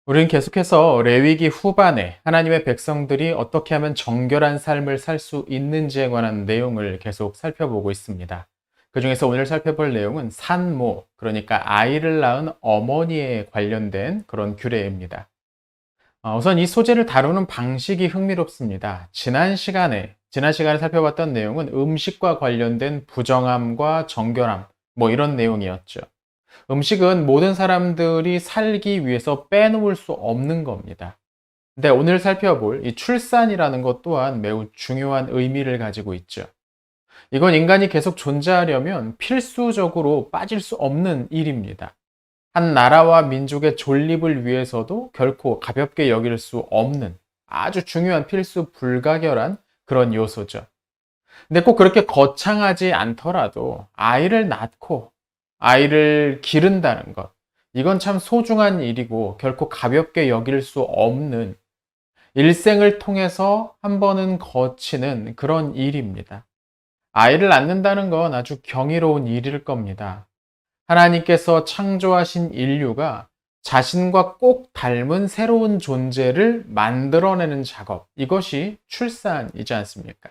우리는 계속해서 레위기 후반에 하나님의 백성들이 어떻게 하면 정결한 삶을 살 수 있는지에 관한 내용을 계속 살펴보고 있습니다. 그중에서 오늘 살펴볼 내용은 산모, 그러니까 아이를 낳은 어머니에 관련된 그런 규례입니다. 우선 이 소재를 다루는 방식이 흥미롭습니다. 지난 시간에 살펴봤던 내용은 음식과 관련된 부정함과 정결함, 뭐 이런 내용이었죠. 음식은 모든 사람들이 살기 위해서 빼놓을 수 없는 겁니다. 근데 오늘 살펴볼 이 출산이라는 것 또한 매우 중요한 의미를 가지고 있죠. 이건 인간이 계속 존재하려면 필수적으로 빠질 수 없는 일입니다. 한 나라와 민족의 존립을 위해서도 결코 가볍게 여길 수 없는 아주 중요한 필수 불가결한 그런 요소죠. 근데 꼭 그렇게 거창하지 않더라도 아이를 낳고 아이를 기른다는 것, 이건 참 소중한 일이고 결코 가볍게 여길 수 없는 일생을 통해서 한 번은 거치는 그런 일입니다. 아이를 낳는다는 건 아주 경이로운 일일 겁니다. 하나님께서 창조하신 인류가 자신과 꼭 닮은 새로운 존재를 만들어내는 작업, 이것이 출산이지 않습니까?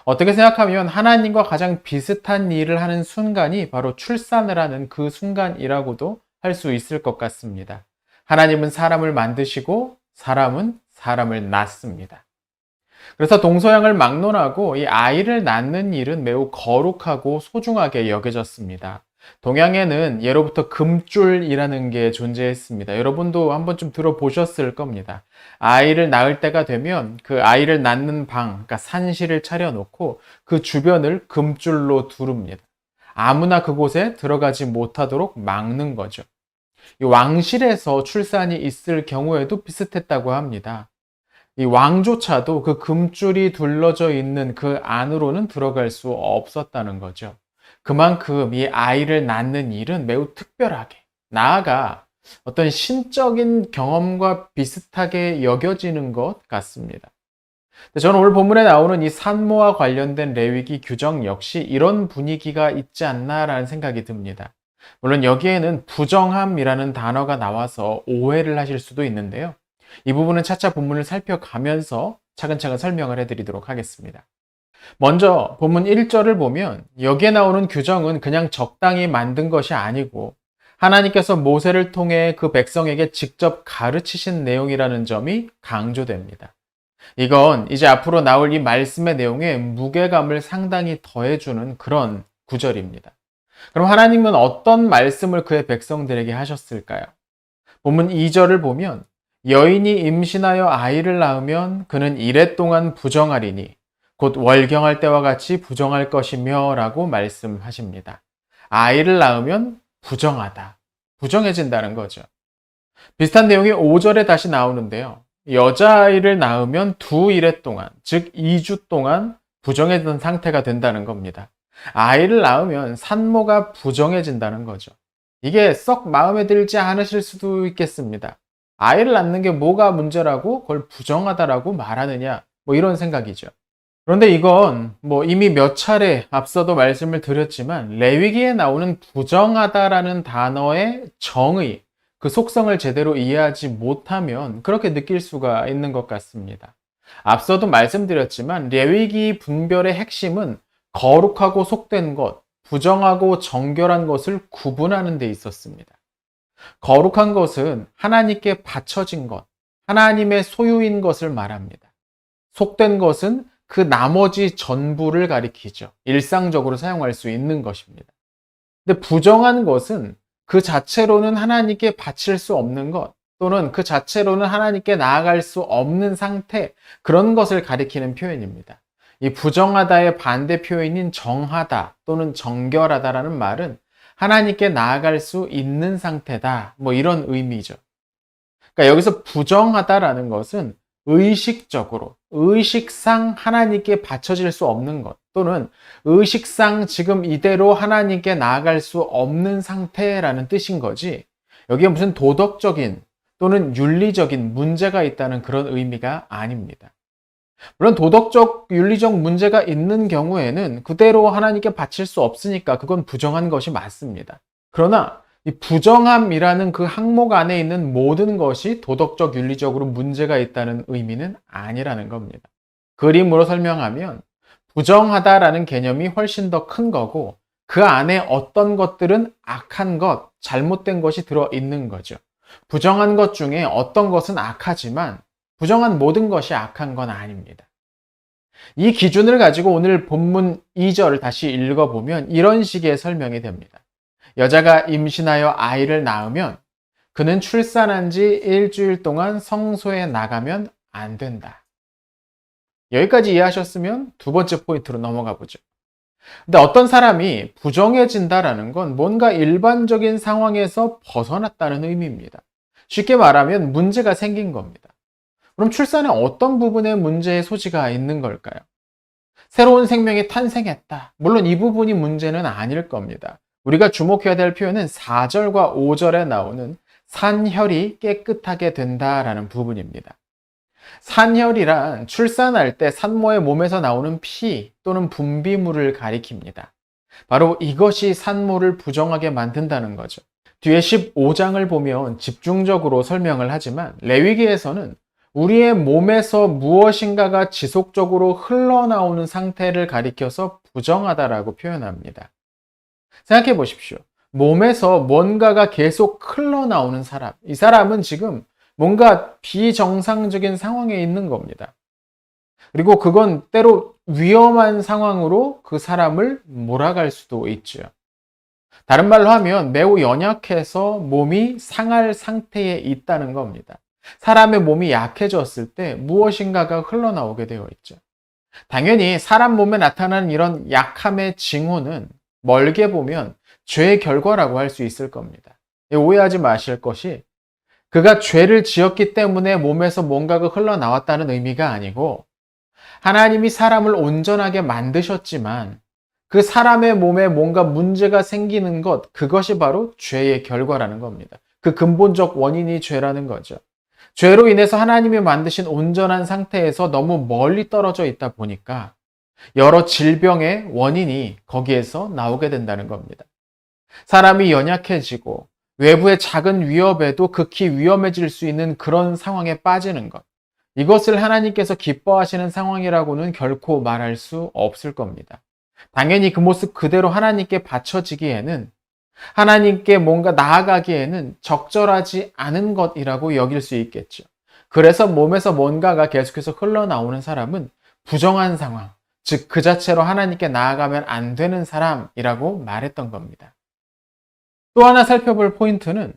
어떻게 생각하면 하나님과 가장 비슷한 일을 하는 순간이 바로 출산을 하는 그 순간이라고도 할 수 있을 것 같습니다. 하나님은 사람을 만드시고 사람은 사람을 낳습니다. 그래서 동서양을 막론하고 이 아이를 낳는 일은 매우 거룩하고 소중하게 여겨졌습니다. 동양에는 예로부터 금줄이라는 게 존재했습니다. 여러분도 한 번쯤 들어보셨을 겁니다. 아이를 낳을 때가 되면 그 아이를 낳는 방, 그러니까 산실을 차려놓고 그 주변을 금줄로 두릅니다. 아무나 그곳에 들어가지 못하도록 막는 거죠. 이 왕실에서 출산이 있을 경우에도 비슷했다고 합니다. 이 왕조차도 그 금줄이 둘러져 있는 그 안으로는 들어갈 수 없었다는 거죠. 그만큼 이 아이를 낳는 일은 매우 특별하게, 나아가 어떤 신적인 경험과 비슷하게 여겨지는 것 같습니다. 저는 오늘 본문에 나오는 이 산모와 관련된 레위기 규정 역시 이런 분위기가 있지 않나라는 생각이 듭니다. 물론 여기에는 부정함이라는 단어가 나와서 오해를 하실 수도 있는데요. 이 부분은 차차 본문을 살펴가면서 차근차근 설명을 해드리도록 하겠습니다. 먼저 본문 1절을 보면 여기에 나오는 규정은 그냥 적당히 만든 것이 아니고 하나님께서 모세를 통해 그 백성에게 직접 가르치신 내용이라는 점이 강조됩니다. 이건 이제 앞으로 나올 이 말씀의 내용에 무게감을 상당히 더해주는 그런 구절입니다. 그럼 하나님은 어떤 말씀을 그의 백성들에게 하셨을까요? 본문 2절을 보면 여인이 임신하여 아이를 낳으면 그는 이레 동안 부정하리니 곧 월경할 때와 같이 부정할 것이며 라고 말씀하십니다. 아이를 낳으면 부정하다. 부정해진다는 거죠. 비슷한 내용이 5절에 다시 나오는데요. 여자아이를 낳으면 두 이레 동안, 즉 2주 동안 부정해진 상태가 된다는 겁니다. 아이를 낳으면 산모가 부정해진다는 거죠. 이게 썩 마음에 들지 않으실 수도 있겠습니다. 아이를 낳는 게 뭐가 문제라고 그걸 부정하다라고 말하느냐, 뭐 이런 생각이죠. 그런데 이건 뭐 이미 몇 차례 앞서도 말씀을 드렸지만 레위기에 나오는 부정하다라는 단어의 정의, 그 속성을 제대로 이해하지 못하면 그렇게 느낄 수가 있는 것 같습니다. 앞서도 말씀드렸지만 레위기 분별의 핵심은 거룩하고 속된 것, 부정하고 정결한 것을 구분하는 데 있었습니다. 거룩한 것은 하나님께 바쳐진 것, 하나님의 소유인 것을 말합니다. 속된 것은 그 나머지 전부를 가리키죠. 일상적으로 사용할 수 있는 것입니다. 근데 부정한 것은 그 자체로는 하나님께 바칠 수 없는 것, 또는 그 자체로는 하나님께 나아갈 수 없는 상태, 그런 것을 가리키는 표현입니다. 이 부정하다의 반대 표현인 정하다 또는 정결하다라는 말은 하나님께 나아갈 수 있는 상태다, 뭐 이런 의미죠. 그러니까 여기서 부정하다라는 것은 의식적으로, 의식상 하나님께 바쳐질 수 없는 것, 또는 의식상 지금 이대로 하나님께 나아갈 수 없는 상태라는 뜻인 거지, 여기에 무슨 도덕적인 또는 윤리적인 문제가 있다는 그런 의미가 아닙니다. 물론 도덕적, 윤리적 문제가 있는 경우에는 그대로 하나님께 바칠 수 없으니까 그건 부정한 것이 맞습니다. 그러나 이 부정함이라는 그 항목 안에 있는 모든 것이 도덕적, 윤리적으로 문제가 있다는 의미는 아니라는 겁니다. 그림으로 설명하면 부정하다라는 개념이 훨씬 더 큰 거고 그 안에 어떤 것들은 악한 것, 잘못된 것이 들어있는 거죠. 부정한 것 중에 어떤 것은 악하지만 부정한 모든 것이 악한 건 아닙니다. 이 기준을 가지고 오늘 본문 2절을 다시 읽어보면 이런 식의 설명이 됩니다. 여자가 임신하여 아이를 낳으면 그는 출산한 지 일주일 동안 성소에 나가면 안 된다. 여기까지 이해하셨으면 두 번째 포인트로 넘어가 보죠. 근데 어떤 사람이 부정해진다라는 건 뭔가 일반적인 상황에서 벗어났다는 의미입니다. 쉽게 말하면 문제가 생긴 겁니다. 그럼 출산에 어떤 부분에 문제의 소지가 있는 걸까요? 새로운 생명이 탄생했다. 물론 이 부분이 문제는 아닐 겁니다. 우리가 주목해야 될 표현은 4절과 5절에 나오는 산혈이 깨끗하게 된다라는 부분입니다. 산혈이란 출산할 때 산모의 몸에서 나오는 피 또는 분비물을 가리킵니다. 바로 이것이 산모를 부정하게 만든다는 거죠. 뒤에 15장을 보면 집중적으로 설명을 하지만 레위기에서는 우리의 몸에서 무엇인가가 지속적으로 흘러나오는 상태를 가리켜서 부정하다라고 표현합니다. 생각해 보십시오. 몸에서 뭔가가 계속 흘러나오는 사람. 이 사람은 지금 뭔가 비정상적인 상황에 있는 겁니다. 그리고 그건 때로 위험한 상황으로 그 사람을 몰아갈 수도 있죠. 다른 말로 하면 매우 연약해서 몸이 상할 상태에 있다는 겁니다. 사람의 몸이 약해졌을 때 무엇인가가 흘러나오게 되어 있죠. 당연히 사람 몸에 나타나는 이런 약함의 징후는 멀게 보면 죄의 결과라고 할 수 있을 겁니다. 오해하지 마실 것이 그가 죄를 지었기 때문에 몸에서 뭔가가 흘러나왔다는 의미가 아니고 하나님이 사람을 온전하게 만드셨지만 그 사람의 몸에 뭔가 문제가 생기는 것, 그것이 바로 죄의 결과라는 겁니다. 그 근본적 원인이 죄라는 거죠. 죄로 인해서 하나님이 만드신 온전한 상태에서 너무 멀리 떨어져 있다 보니까 여러 질병의 원인이 거기에서 나오게 된다는 겁니다. 사람이 연약해지고 외부의 작은 위협에도 극히 위험해질 수 있는 그런 상황에 빠지는 것. 이것을 하나님께서 기뻐하시는 상황이라고는 결코 말할 수 없을 겁니다. 당연히 그 모습 그대로 하나님께 바쳐지기에는 하나님께 뭔가 나아가기에는 적절하지 않은 것이라고 여길 수 있겠죠. 그래서 몸에서 뭔가가 계속해서 흘러나오는 사람은 부정한 상황, 즉 그 자체로 하나님께 나아가면 안 되는 사람이라고 말했던 겁니다. 또 하나 살펴볼 포인트는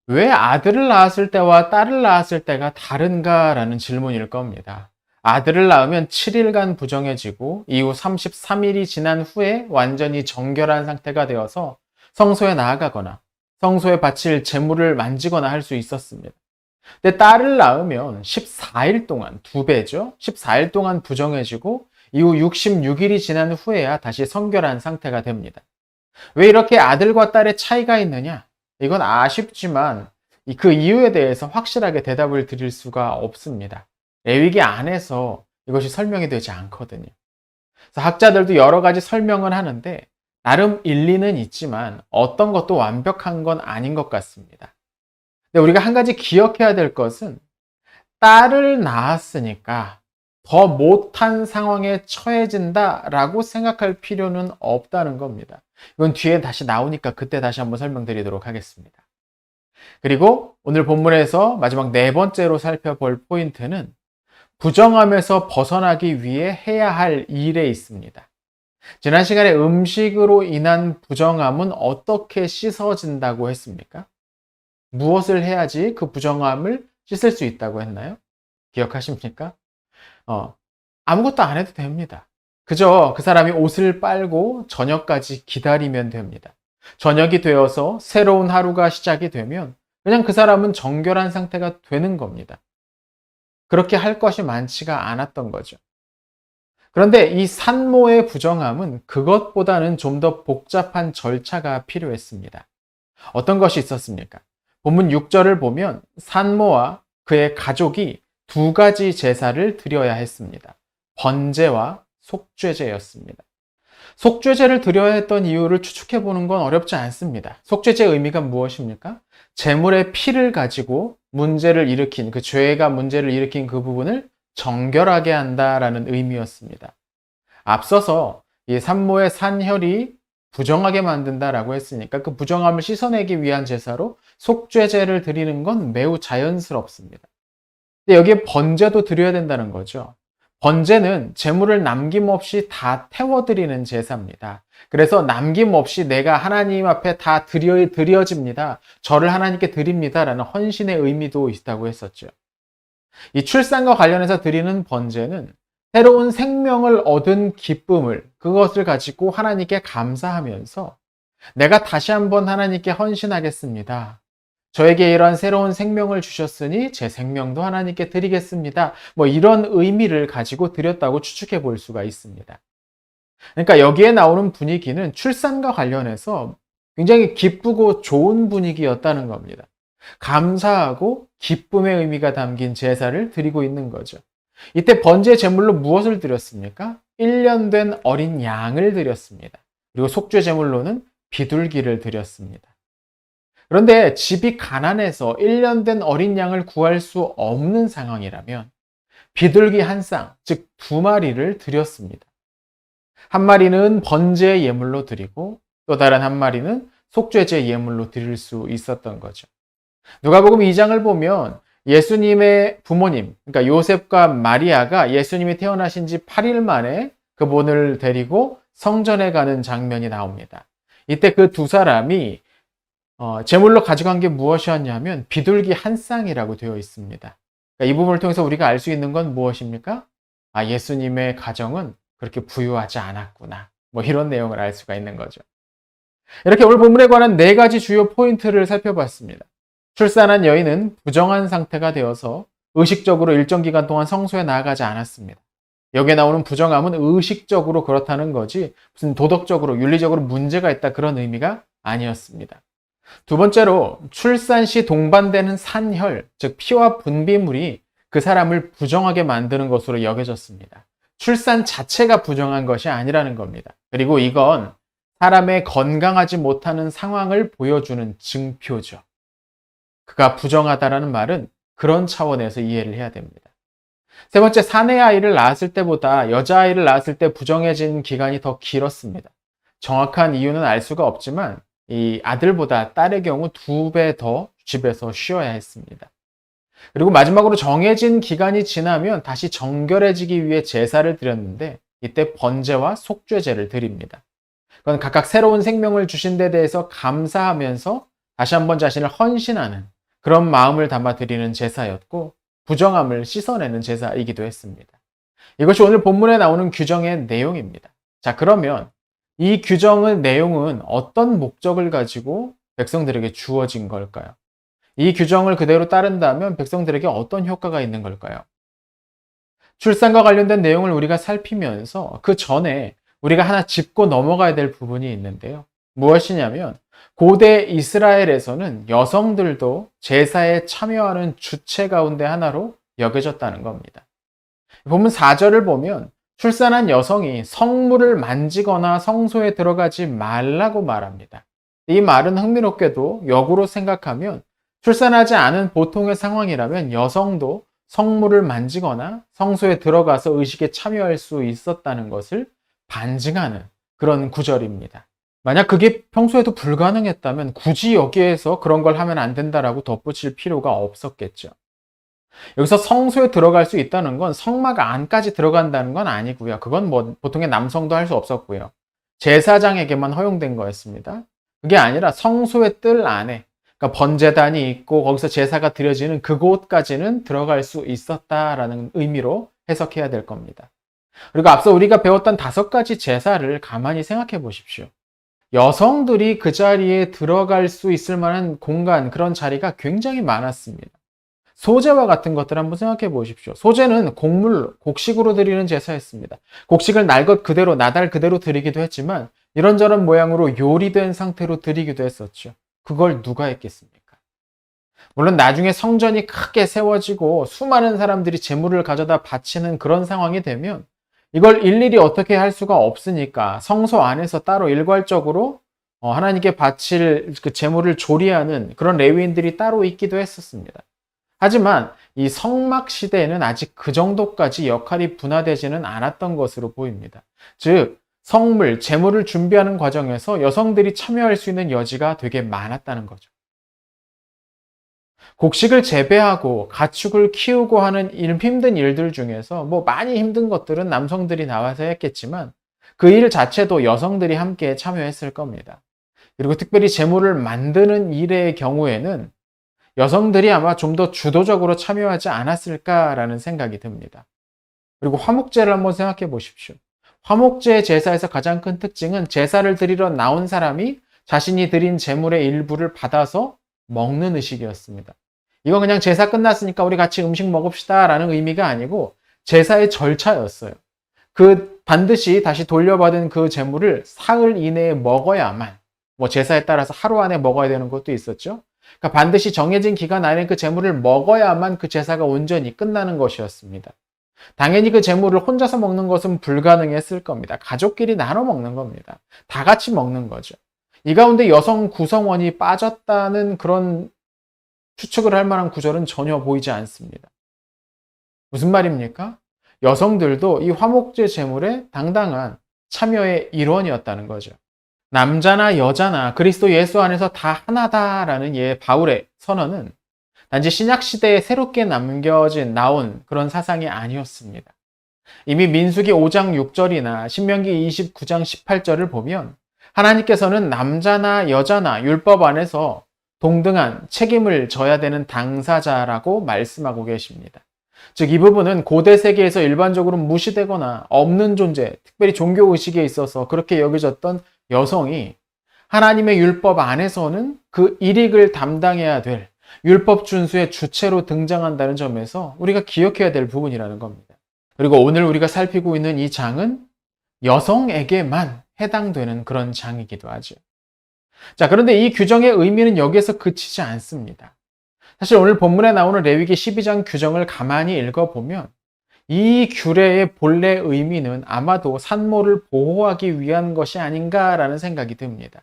왜 아들을 낳았을 때와 딸을 낳았을 때가 다른가라는 질문일 겁니다. 아들을 낳으면 7일간 부정해지고 이후 33일이 지난 후에 완전히 정결한 상태가 되어서 성소에 나아가거나 성소에 바칠 제물을 만지거나 할 수 있었습니다. 근데 딸을 낳으면 14일 동안, 2배죠. 14일 동안 부정해지고 이후 66일이 지난 후에야 다시 성결한 상태가 됩니다. 왜 이렇게 아들과 딸의 차이가 있느냐? 이건 아쉽지만 그 이유에 대해서 확실하게 대답을 드릴 수가 없습니다. 레위기 안에서 이것이 설명이 되지 않거든요. 그래서 학자들도 여러 가지 설명을 하는데 나름 일리는 있지만 어떤 것도 완벽한 건 아닌 것 같습니다. 근데 우리가 한 가지 기억해야 될 것은 딸을 낳았으니까 더 못한 상황에 처해진다라고 생각할 필요는 없다는 겁니다. 이건 뒤에 다시 나오니까 그때 다시 한번 설명드리도록 하겠습니다. 그리고 오늘 본문에서 마지막 네 번째로 살펴볼 포인트는 부정함에서 벗어나기 위해 해야 할 일에 있습니다. 지난 시간에 음식으로 인한 부정함은 어떻게 씻어진다고 했습니까? 무엇을 해야지 그 부정함을 씻을 수 있다고 했나요? 기억하십니까? 아무것도 안 해도 됩니다. 그저 그 사람이 옷을 빨고 저녁까지 기다리면 됩니다. 저녁이 되어서 새로운 하루가 시작이 되면 그냥 그 사람은 정결한 상태가 되는 겁니다. 그렇게 할 것이 많지가 않았던 거죠. 그런데 이 산모의 부정함은 그것보다는 좀 더 복잡한 절차가 필요했습니다. 어떤 것이 있었습니까? 본문 6절을 보면 산모와 그의 가족이 두 가지 제사를 드려야 했습니다. 번제와 속죄제였습니다. 속죄제를 드려야 했던 이유를 추측해 보는 건 어렵지 않습니다. 속죄제의 의미가 무엇입니까? 제물의 피를 가지고 문제를 일으킨, 그 죄가 문제를 일으킨 그 부분을 정결하게 한다라는 의미였습니다. 앞서서 이 산모의 산혈이 부정하게 만든다라고 했으니까 그 부정함을 씻어내기 위한 제사로 속죄제를 드리는 건 매우 자연스럽습니다. 근데 여기에 번제도 드려야 된다는 거죠. 번제는 제물을 남김없이 다 태워드리는 제사입니다. 그래서 남김없이 내가 하나님 앞에 다 드려집니다. 저를 하나님께 드립니다라는 헌신의 의미도 있다고 했었죠. 이 출산과 관련해서 드리는 번제는 새로운 생명을 얻은 기쁨을, 그것을 가지고 하나님께 감사하면서 내가 다시 한번 하나님께 헌신하겠습니다. 저에게 이러한 새로운 생명을 주셨으니 제 생명도 하나님께 드리겠습니다. 이런 의미를 가지고 드렸다고 추측해 볼 수가 있습니다. 그러니까 여기에 나오는 분위기는 출산과 관련해서 굉장히 기쁘고 좋은 분위기였다는 겁니다. 감사하고 기쁨의 의미가 담긴 제사를 드리고 있는 거죠. 이때 번제 제물로 무엇을 드렸습니까? 1년 된 어린 양을 드렸습니다. 그리고 속죄 제물로는 비둘기를 드렸습니다. 그런데 집이 가난해서 1년 된 어린 양을 구할 수 없는 상황이라면 비둘기 한 쌍, 즉 2마리를 드렸습니다. 한 마리는 번제 예물로 드리고 또 다른 한 마리는 속죄제 예물로 드릴 수 있었던 거죠. 누가복음 2장을 보면 예수님의 부모님, 그러니까 요셉과 마리아가 예수님이 태어나신 지 8일 만에 그분을 데리고 성전에 가는 장면이 나옵니다. 이때 그 두 사람이 제물로 가져간 게 무엇이었냐면 비둘기 한 쌍이라고 되어 있습니다. 그러니까 이 부분을 통해서 우리가 알 수 있는 건 무엇입니까? 예수님의 가정은 그렇게 부유하지 않았구나. 이런 내용을 알 수가 있는 거죠. 이렇게 오늘 본문에 관한 4가지 주요 포인트를 살펴봤습니다. 출산한 여인은 부정한 상태가 되어서 의식적으로 일정 기간 동안 성소에 나아가지 않았습니다. 여기에 나오는 부정함은 의식적으로 그렇다는 거지 무슨 도덕적으로 윤리적으로 문제가 있다 그런 의미가 아니었습니다. 두 번째로 출산 시 동반되는 산혈, 즉 피와 분비물이 그 사람을 부정하게 만드는 것으로 여겨졌습니다. 출산 자체가 부정한 것이 아니라는 겁니다. 그리고 이건 사람의 건강하지 못하는 상황을 보여주는 증표죠. 그가 부정하다라는 말은 그런 차원에서 이해를 해야 됩니다. 세 번째, 사내 아이를 낳았을 때보다 여자아이를 낳았을 때 부정해진 기간이 더 길었습니다. 정확한 이유는 알 수가 없지만 이 아들보다 딸의 경우 2배 더 집에서 쉬어야 했습니다. 그리고 마지막으로 정해진 기간이 지나면 다시 정결해지기 위해 제사를 드렸는데 이때 번제와 속죄제를 드립니다. 그건 각각 새로운 생명을 주신 데 대해서 감사하면서 다시 한번 자신을 헌신하는 그런 마음을 담아 드리는 제사였고 부정함을 씻어내는 제사이기도 했습니다. 이것이 오늘 본문에 나오는 규정의 내용입니다. 자, 그러면 이 규정의 내용은 어떤 목적을 가지고 백성들에게 주어진 걸까요? 이 규정을 그대로 따른다면 백성들에게 어떤 효과가 있는 걸까요? 출산과 관련된 내용을 우리가 살피면서 그 전에 우리가 하나 짚고 넘어가야 될 부분이 있는데요. 무엇이냐면 고대 이스라엘에서는 여성들도 제사에 참여하는 주체 가운데 하나로 여겨졌다는 겁니다. 본문 4절을 보면 출산한 여성이 성물을 만지거나 성소에 들어가지 말라고 말합니다. 이 말은 흥미롭게도 역으로 생각하면 출산하지 않은 보통의 상황이라면 여성도 성물을 만지거나 성소에 들어가서 의식에 참여할 수 있었다는 것을 반증하는 그런 구절입니다. 만약 그게 평소에도 불가능했다면 굳이 여기에서 그런 걸 하면 안 된다라고 덧붙일 필요가 없었겠죠. 여기서 성소에 들어갈 수 있다는 건 성막 안까지 들어간다는 건 아니고요. 그건 보통의 남성도 할 수 없었고요. 제사장에게만 허용된 거였습니다. 그게 아니라 성소의 뜰 안에, 그러니까 번제단이 있고 거기서 제사가 드려지는 그곳까지는 들어갈 수 있었다라는 의미로 해석해야 될 겁니다. 그리고 앞서 우리가 배웠던 5가지 제사를 가만히 생각해 보십시오. 여성들이 그 자리에 들어갈 수 있을 만한 공간, 그런 자리가 굉장히 많았습니다. 소제와 같은 것들 한번 생각해 보십시오. 소제는 곡식으로 드리는 제사였습니다. 곡식을 날 것 그대로, 나달 그대로 드리기도 했지만 이런저런 모양으로 요리된 상태로 드리기도 했었죠. 그걸 누가 했겠습니까? 물론 나중에 성전이 크게 세워지고 수많은 사람들이 제물을 가져다 바치는 그런 상황이 되면 이걸 일일이 어떻게 할 수가 없으니까 성소 안에서 따로 일괄적으로 하나님께 바칠 그 제물을 조리하는 그런 레위인들이 따로 있기도 했었습니다. 하지만 이 성막 시대에는 아직 그 정도까지 역할이 분화되지는 않았던 것으로 보입니다. 즉, 성물, 제물을 준비하는 과정에서 여성들이 참여할 수 있는 여지가 되게 많았다는 거죠. 곡식을 재배하고 가축을 키우고 하는 힘든 일들 중에서 많이 힘든 것들은 남성들이 나와서 했겠지만 그 일 자체도 여성들이 함께 참여했을 겁니다. 그리고 특별히 제물을 만드는 일의 경우에는 여성들이 아마 좀 더 주도적으로 참여하지 않았을까라는 생각이 듭니다. 그리고 화목제를 한번 생각해 보십시오. 화목제 제사에서 가장 큰 특징은 제사를 드리러 나온 사람이 자신이 드린 제물의 일부를 받아서 먹는 의식이었습니다. 이건 그냥 제사 끝났으니까 우리 같이 음식 먹읍시다 라는 의미가 아니고 제사의 절차였어요. 반드시 다시 돌려받은 그 제물을 사흘 이내에 먹어야만, 제사에 따라서 하루 안에 먹어야 되는 것도 있었죠. 그러니까 반드시 정해진 기간 안에 그 제물을 먹어야만 그 제사가 온전히 끝나는 것이었습니다. 당연히 그 제물을 혼자서 먹는 것은 불가능했을 겁니다. 가족끼리 나눠 먹는 겁니다. 다 같이 먹는 거죠. 이 가운데 여성 구성원이 빠졌다는 그런 추측을 할 만한 구절은 전혀 보이지 않습니다. 무슨 말입니까? 여성들도 이 화목제 제물에 당당한 참여의 일원이었다는 거죠. 남자나 여자나 그리스도 예수 안에서 다 하나다라는 바울의 선언은 단지 신약시대에 새롭게 나온 그런 사상이 아니었습니다. 이미 민수기 5장 6절이나 신명기 29장 18절을 보면 하나님께서는 남자나 여자나 율법 안에서 동등한 책임을 져야 되는 당사자라고 말씀하고 계십니다. 즉, 이 부분은 고대 세계에서 일반적으로 무시되거나 없는 존재, 특별히 종교의식에 있어서 그렇게 여겨졌던 여성이 하나님의 율법 안에서는 그 일익을 담당해야 될 율법 준수의 주체로 등장한다는 점에서 우리가 기억해야 될 부분이라는 겁니다. 그리고 오늘 우리가 살피고 있는 이 장은 여성에게만 해당되는 그런 장이기도 하죠. 자, 그런데 이 규정의 의미는 여기에서 그치지 않습니다. 사실 오늘 본문에 나오는 레위기 12장 규정을 가만히 읽어보면 이 규례의 본래 의미는 아마도 산모를 보호하기 위한 것이 아닌가라는 생각이 듭니다.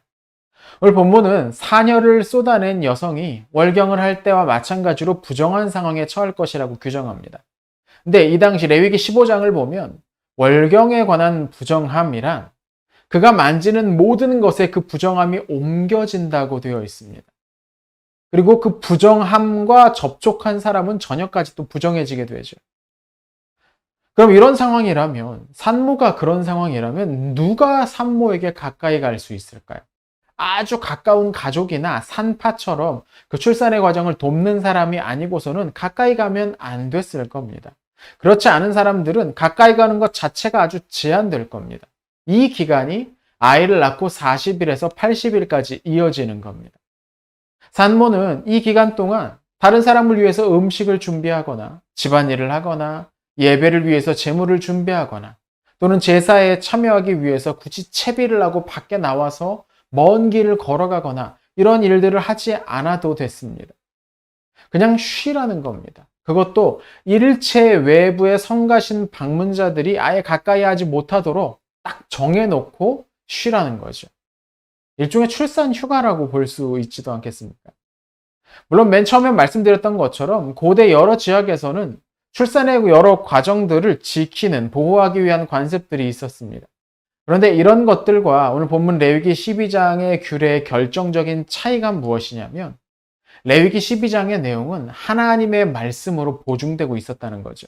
오늘 본문은 사녀를 쏟아낸 여성이 월경을 할 때와 마찬가지로 부정한 상황에 처할 것이라고 규정합니다. 근데 이 당시 레위기 15장을 보면 월경에 관한 부정함이란 그가 만지는 모든 것에 그 부정함이 옮겨진다고 되어 있습니다. 그리고 그 부정함과 접촉한 사람은 저녁까지 또 부정해지게 되죠. 그럼 이런 상황이라면, 산모가 그런 상황이라면 누가 산모에게 가까이 갈 수 있을까요? 아주 가까운 가족이나 산파처럼 그 출산의 과정을 돕는 사람이 아니고서는 가까이 가면 안 됐을 겁니다. 그렇지 않은 사람들은 가까이 가는 것 자체가 아주 제한될 겁니다. 이 기간이 아이를 낳고 40일에서 80일까지 이어지는 겁니다. 산모는 이 기간 동안 다른 사람을 위해서 음식을 준비하거나 집안일을 하거나 예배를 위해서 제물을 준비하거나 또는 제사에 참여하기 위해서 굳이 채비를 하고 밖에 나와서 먼 길을 걸어가거나 이런 일들을 하지 않아도 됐습니다. 그냥 쉬라는 겁니다. 그것도 일체 외부의 성가신 방문자들이 아예 가까이 하지 못하도록 딱 정해놓고 쉬라는 거죠. 일종의 출산 휴가라고 볼 수 있지도 않겠습니까? 물론 맨 처음에 말씀드렸던 것처럼 고대 여러 지역에서는 출산의 여러 과정들을 지키는, 보호하기 위한 관습들이 있었습니다. 그런데 이런 것들과 오늘 본문 레위기 12장의 규례의 결정적인 차이가 무엇이냐면 레위기 12장의 내용은 하나님의 말씀으로 보증되고 있었다는 거죠.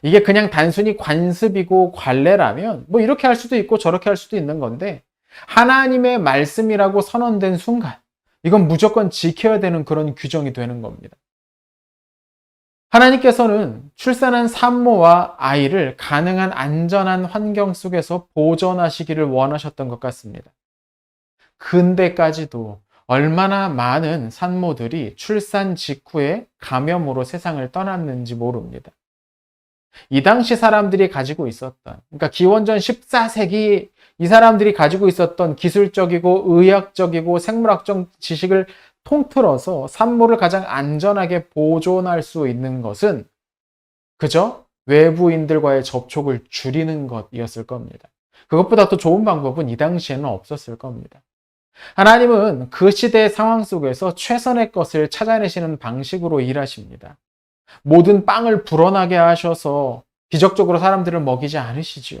이게 그냥 단순히 관습이고 관례라면 이렇게 할 수도 있고 저렇게 할 수도 있는 건데 하나님의 말씀이라고 선언된 순간 이건 무조건 지켜야 되는 그런 규정이 되는 겁니다. 하나님께서는 출산한 산모와 아이를 가능한 안전한 환경 속에서 보존하시기를 원하셨던 것 같습니다. 근데까지도 얼마나 많은 산모들이 출산 직후에 감염으로 세상을 떠났는지 모릅니다. 이 당시 사람들이 가지고 있었던, 그러니까 기원전 14세기 이 사람들이 가지고 있었던 기술적이고 의학적이고 생물학적 지식을 통틀어서 산모를 가장 안전하게 보존할 수 있는 것은 그저 외부인들과의 접촉을 줄이는 것이었을 겁니다. 그것보다 더 좋은 방법은 이 당시에는 없었을 겁니다. 하나님은 그 시대의 상황 속에서 최선의 것을 찾아내시는 방식으로 일하십니다. 모든 빵을 불어나게 하셔서 기적적으로 사람들을 먹이지 않으시지요.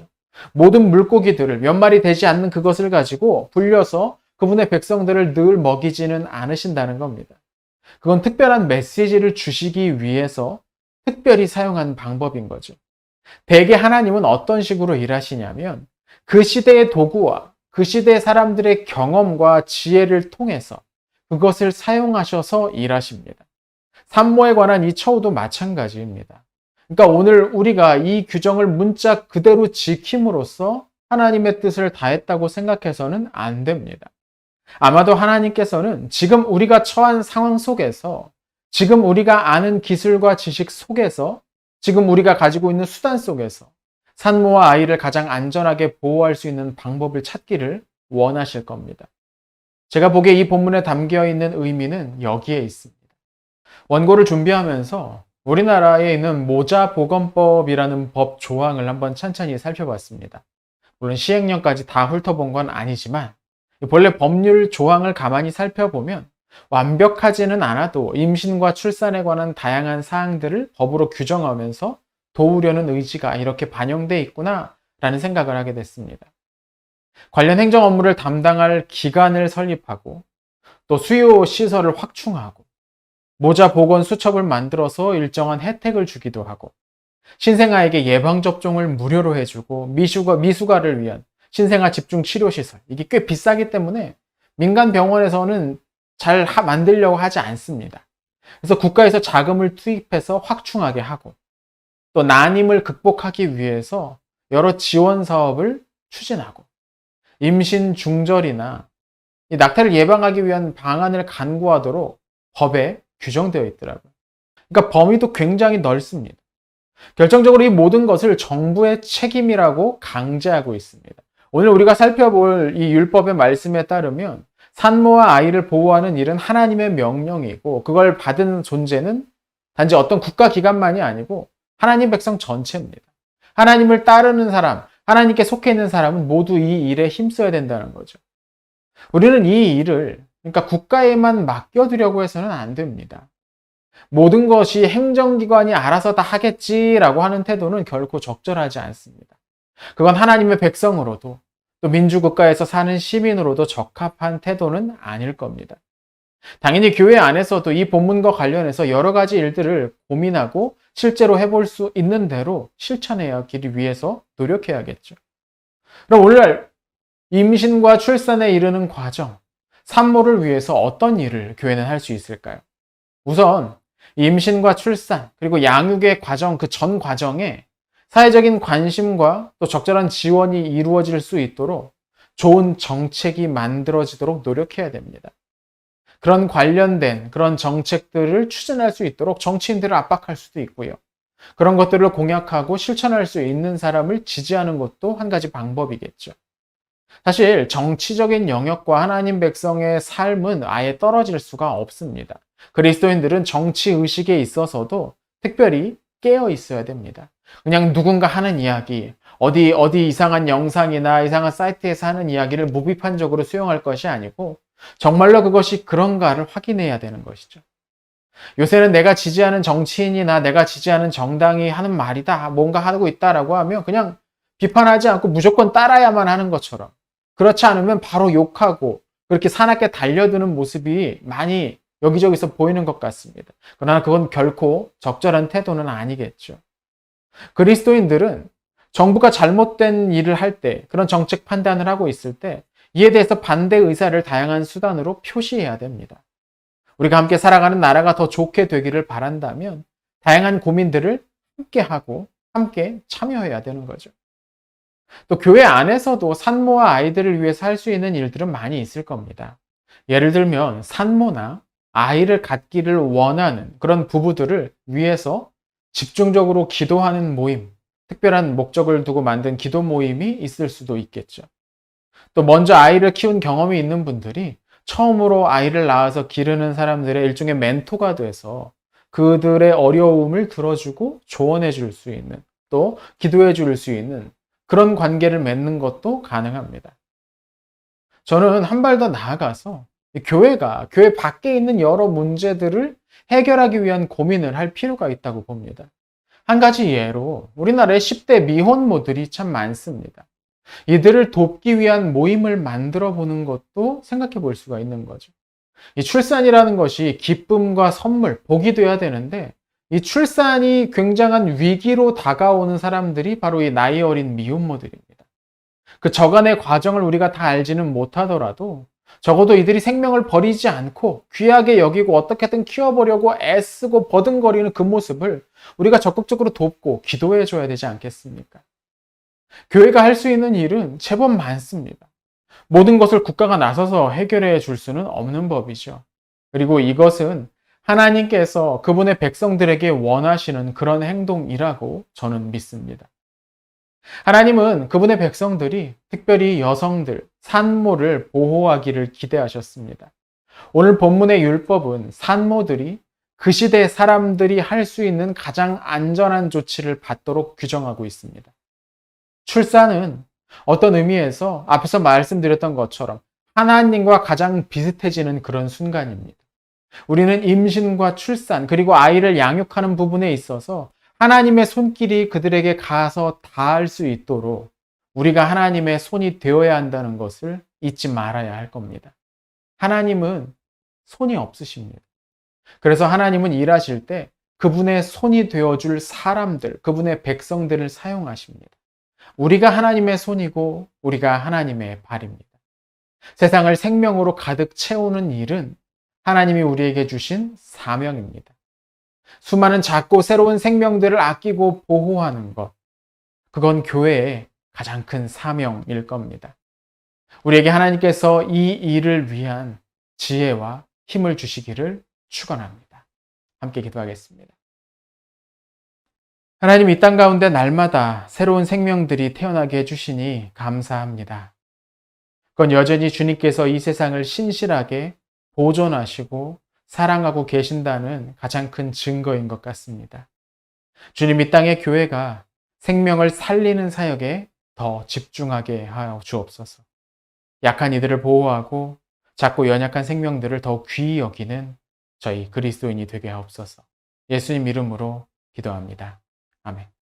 모든 물고기들을 몇 마리 되지 않는 그것을 가지고 불려서 그분의 백성들을 늘 먹이지는 않으신다는 겁니다. 그건 특별한 메시지를 주시기 위해서 특별히 사용한 방법인 거죠. 대개 하나님은 어떤 식으로 일하시냐면 그 시대의 도구와 그 시대의 사람들의 경험과 지혜를 통해서 그것을 사용하셔서 일하십니다. 산모에 관한 이 처우도 마찬가지입니다. 그러니까 오늘 우리가 이 규정을 문자 그대로 지킴으로써 하나님의 뜻을 다했다고 생각해서는 안 됩니다. 아마도 하나님께서는 지금 우리가 처한 상황 속에서, 지금 우리가 아는 기술과 지식 속에서, 지금 우리가 가지고 있는 수단 속에서 산모와 아이를 가장 안전하게 보호할 수 있는 방법을 찾기를 원하실 겁니다. 제가 보기에 이 본문에 담겨 있는 의미는 여기에 있습니다. 원고를 준비하면서 우리나라에 있는 모자보건법이라는 법 조항을 한번 찬찬히 살펴봤습니다. 물론 시행령까지 다 훑어본 건 아니지만 본래 법률 조항을 가만히 살펴보면 완벽하지는 않아도 임신과 출산에 관한 다양한 사항들을 법으로 규정하면서 도우려는 의지가 이렇게 반영되어 있구나 라는 생각을 하게 됐습니다. 관련 행정 업무를 담당할 기관을 설립하고 또 수요 시설을 확충하고 모자 보건 수첩을 만들어서 일정한 혜택을 주기도 하고 신생아에게 예방접종을 무료로 해주고 미숙아를 위한 신생아 집중 치료시설, 이게 꽤 비싸기 때문에 민간 병원에서는 잘 만들려고 하지 않습니다. 그래서 국가에서 자금을 투입해서 확충하게 하고 또 난임을 극복하기 위해서 여러 지원 사업을 추진하고 임신 중절이나 이 낙태를 예방하기 위한 방안을 간구하도록 법에 규정되어 있더라고요. 그러니까 범위도 굉장히 넓습니다. 결정적으로 이 모든 것을 정부의 책임이라고 강제하고 있습니다. 오늘 우리가 살펴볼 이 율법의 말씀에 따르면 산모와 아이를 보호하는 일은 하나님의 명령이고 그걸 받은 존재는 단지 어떤 국가기관만이 아니고 하나님 백성 전체입니다. 하나님을 따르는 사람, 하나님께 속해 있는 사람은 모두 이 일에 힘써야 된다는 거죠. 우리는 이 일을 그러니까 국가에만 맡겨두려고 해서는 안 됩니다. 모든 것이 행정기관이 알아서 다 하겠지라고 하는 태도는 결코 적절하지 않습니다. 그건 하나님의 백성으로도 또 민주국가에서 사는 시민으로도 적합한 태도는 아닐 겁니다. 당연히 교회 안에서도 이 본문과 관련해서 여러 가지 일들을 고민하고 실제로 해볼 수 있는 대로 실천하기 위해서 노력해야겠죠. 그럼 오늘날 임신과 출산에 이르는 과정, 산모를 위해서 어떤 일을 교회는 할 수 있을까요? 우선 임신과 출산 그리고 양육의 과정, 그 전 과정에 사회적인 관심과 또 적절한 지원이 이루어질 수 있도록 좋은 정책이 만들어지도록 노력해야 됩니다. 그런 관련된 그런 정책들을 추진할 수 있도록 정치인들을 압박할 수도 있고요. 그런 것들을 공약하고 실천할 수 있는 사람을 지지하는 것도 한 가지 방법이겠죠. 사실 정치적인 영역과 하나님 백성의 삶은 아예 떨어질 수가 없습니다. 그리스도인들은 정치 의식에 있어서도 특별히 깨어 있어야 됩니다. 그냥 누군가 하는 이야기, 어디 이상한 영상이나 이상한 사이트에서 하는 이야기를 무비판적으로 수용할 것이 아니고 정말로 그것이 그런가를 확인해야 되는 것이죠. 요새는 내가 지지하는 정치인이나 내가 지지하는 정당이 하는 말이다, 뭔가 하고 있다라고 하면 그냥 비판하지 않고 무조건 따라야만 하는 것처럼, 그렇지 않으면 바로 욕하고 그렇게 사납게 달려드는 모습이 많이 여기저기서 보이는 것 같습니다. 그러나 그건 결코 적절한 태도는 아니겠죠. 그리스도인들은 정부가 잘못된 일을 할 때, 그런 정책 판단을 하고 있을 때 이에 대해서 반대 의사를 다양한 수단으로 표시해야 됩니다. 우리가 함께 살아가는 나라가 더 좋게 되기를 바란다면 다양한 고민들을 함께 하고 함께 참여해야 되는 거죠. 또 교회 안에서도 산모와 아이들을 위해서 할 수 있는 일들은 많이 있을 겁니다. 예를 들면 산모나 아이를 갖기를 원하는 그런 부부들을 위해서 집중적으로 기도하는 모임, 특별한 목적을 두고 만든 기도 모임이 있을 수도 있겠죠. 또 먼저 아이를 키운 경험이 있는 분들이 처음으로 아이를 낳아서 기르는 사람들의 일종의 멘토가 돼서 그들의 어려움을 들어주고 조언해 줄 수 있는 또 기도해 줄 수 있는 그런 관계를 맺는 것도 가능합니다. 저는 한 발 더 나아가서 교회가 교회 밖에 있는 여러 문제들을 해결하기 위한 고민을 할 필요가 있다고 봅니다. 한 가지 예로 우리나라의 10대 미혼모들이 참 많습니다. 이들을 돕기 위한 모임을 만들어 보는 것도 생각해 볼 수가 있는 거죠. 이 출산이라는 것이 기쁨과 선물, 복이 돼야 되는데 이 출산이 굉장한 위기로 다가오는 사람들이 바로 이 나이 어린 미혼모들입니다. 그 저간의 과정을 우리가 다 알지는 못하더라도 적어도 이들이 생명을 버리지 않고 귀하게 여기고 어떻게든 키워보려고 애쓰고 버둥거리는 그 모습을 우리가 적극적으로 돕고 기도해 줘야 되지 않겠습니까? 교회가 할 수 있는 일은 제법 많습니다. 모든 것을 국가가 나서서 해결해 줄 수는 없는 법이죠. 그리고 이것은 하나님께서 그분의 백성들에게 원하시는 그런 행동이라고 저는 믿습니다. 하나님은 그분의 백성들이 특별히 여성들, 산모를 보호하기를 기대하셨습니다. 오늘 본문의 율법은 산모들이 그 시대 사람들이 할 수 있는 가장 안전한 조치를 받도록 규정하고 있습니다. 출산은 어떤 의미에서 앞에서 말씀드렸던 것처럼 하나님과 가장 비슷해지는 그런 순간입니다. 우리는 임신과 출산, 그리고 아이를 양육하는 부분에 있어서 하나님의 손길이 그들에게 가서 닿을 수 있도록 우리가 하나님의 손이 되어야 한다는 것을 잊지 말아야 할 겁니다. 하나님은 손이 없으십니다. 그래서 하나님은 일하실 때 그분의 손이 되어줄 사람들, 그분의 백성들을 사용하십니다. 우리가 하나님의 손이고 우리가 하나님의 발입니다. 세상을 생명으로 가득 채우는 일은 하나님이 우리에게 주신 사명입니다. 수많은 작고 새로운 생명들을 아끼고 보호하는 것, 그건 교회의 가장 큰 사명일 겁니다. 우리에게 하나님께서 이 일을 위한 지혜와 힘을 주시기를 축원합니다. 함께 기도하겠습니다. 하나님, 이 땅 가운데 날마다 새로운 생명들이 태어나게 해주시니 감사합니다. 그건 여전히 주님께서 이 세상을 신실하게 보존하시고 사랑하고 계신다는 가장 큰 증거인 것 같습니다. 주님, 이 땅의 교회가 생명을 살리는 사역에 더 집중하게 하여 주옵소서. 약한 이들을 보호하고 작고 연약한 생명들을 더욱 귀히 여기는 저희 그리스도인이 되게 하옵소서. 예수님 이름으로 기도합니다. 아멘.